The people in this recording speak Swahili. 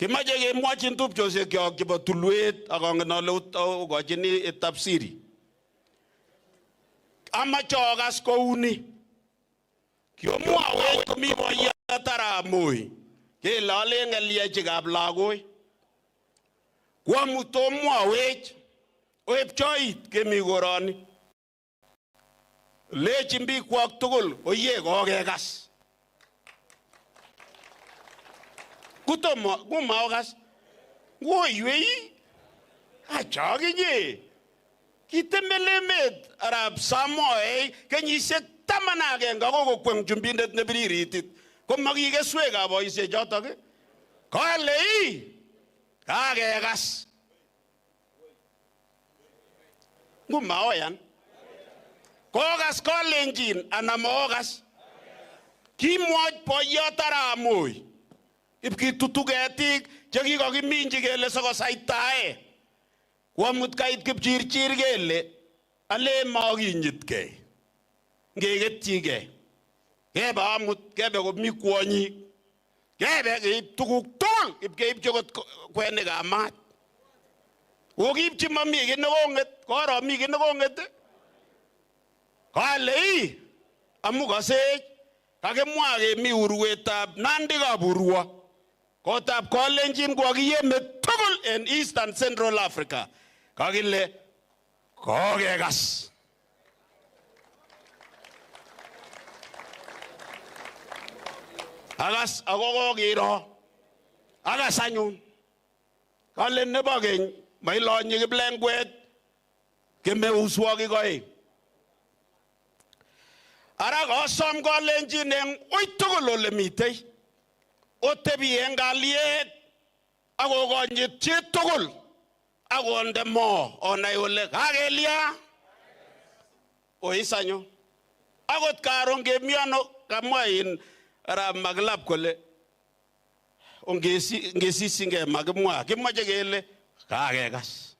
Kimache kemwachin tupchosiekyok chebo tulwet ak angen ale okochini tafsiri. Amache okas kouni. Kiomwawech komi boiyot Arap Moi. Kele alen ng'elyechikab lagoi. Kwamuto mwawech oepchoit kemi koroni. Lechin biikwok tugul oyie kokekas. Kutomo kumaokas. Ngoiwei achaginye. Kitembelemet Arap Samoei kenyisiek 11 kokokweng chumbindet nebiriritit. Komakikeswekab boisiechotok. Kale kakekas. Ngumaoyan. Kokas kolenjin ana mookas. Kimwoch boiyot Arap Moi. Ipkitutu ketik chekikokiminji kele sikosaitae. Kwamut kait Kipchirchir kele ale makinyitkei. Ngeketyigei. Kebe amut kebe komi kwonyik. Kebe keib tuguk tugul ipkeibchi kot kwenikab maat. Kokiibchi mami kiy nekong'et. Koro mi kiy nekong'et. Kale amu kasech kakimwa kemi urwetab Nandi kaburwa. Kotab Kalenjin kokakiyeme tugul en East and Central Africa. Kakile kokekas. Akas ako kokiro. Akas anyun. Kale nebo keny mailonyi kiplengwet kemeuswogik oeng. Ara kosom Kalenjin en ui tugul ole mitei. Otebi en kalyet akokonyit chi tugul akonde mo onai ole kakelya. Oisanyo. Akot karon kemi ano kamwa Arap Maklap kole ongesisingei makimwa. Kimache kele kakekas.